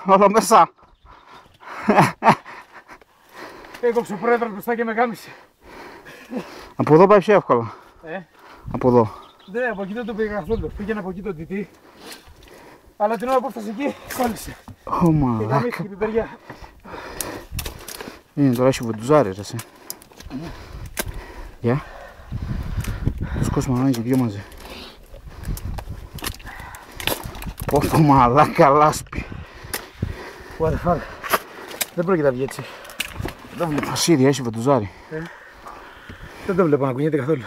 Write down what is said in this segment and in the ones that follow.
Όλο μέσα. Έκοψε ο πρόεδρος μπροστά και με γάμισε. Από εδώ πάει πιο εύκολα. Από εδώ. Ναι, από εκεί δεν το πήγα καθόλου. Πήγαινε από εκεί το τιτή. Αλλά την ώρα που έφτασε εκεί, κόλλησε. Ω μαλάκα. Και γαμίστηκε την παιδιά. Είναι τώρα έχει βοντουζάρι ρε εσύ. Γεια. Τους κόσμος να είναι και δυο μαζί. Πόσο μαλάκα λάσπη. What the fuck. Δεν πρόκειται να βγει έτσι. Δεν βλέπω ασίδια, έχει βοντουζάρι. Δεν το βλέπω να κουνιέται καθόλου.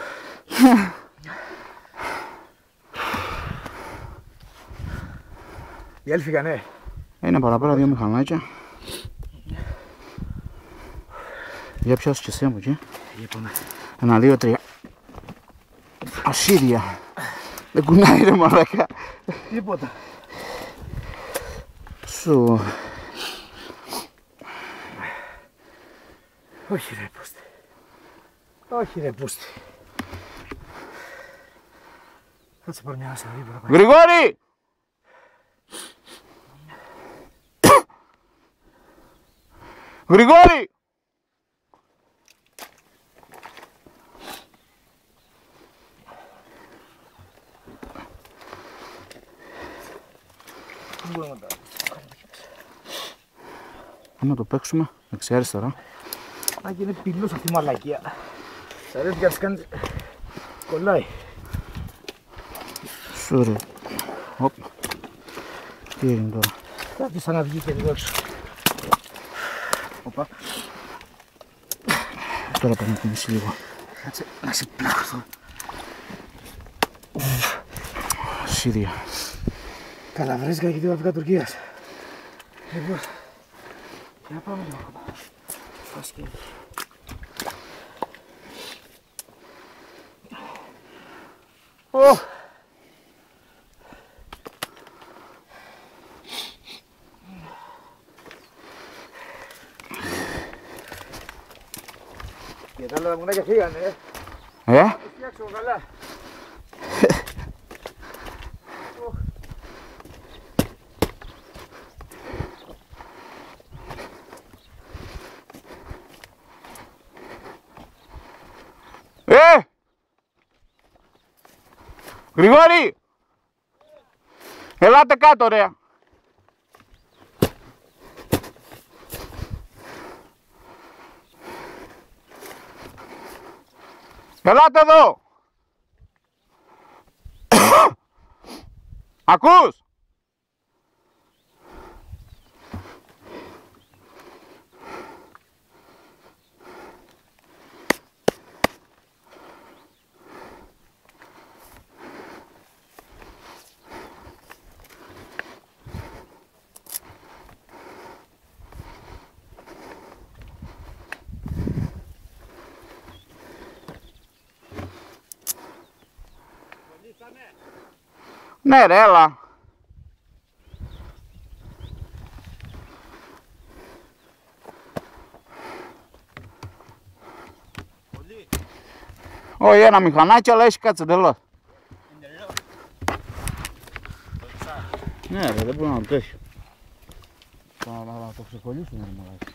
Οι άλλοι φύγανε. Είναι παραπέρα δύο μηχανάκια. Για πιάσου και εσύ από εκεί. Ένα, δύο, τρία. Ασίδια. Δεν κουνάει ρε μαλάκα. Τίποτα. Σου. Όχι ρε πούστη. Όχι ρε πούστη. Κάτσε πάρω μια άσα δίπλα. Γρηγόρη! Γρηγόρη! Να το παίξουμε δεξιά-αριστερά. Να γίνει πυλός αυτή η μαλακία. Σ' αρέσει και ας κάνεις... κολλάει. Σουρε. Οπ. Τι έγινε τώρα. Κάτι σαν να βγει και λίγο έξω. Οπα. Τώρα πάμε να κουνήσει λίγο. Κάτσε να σε πλάξω. Σίδια. Καλαβρέσκα και δύο Αφρικά Τουρκίας. Λοιπόν. Για να πάμε λίγο. Φάσκε. Και τα άλλα τα μουνάκια φύγανε, φτιάξω καλά. Γρηγόρη! Ελάτε κάτω ρε! Ελάτε εδώ! Ακούς! Ναι ρε, έλα. Όχι, ένα μηχανάκι, αλλά έχει κάτσε εντελώς. Ναι ρε, δεν μπορώ να το τέτοιο. Θα το ξεκολλήσουμε ρε μαλάκι.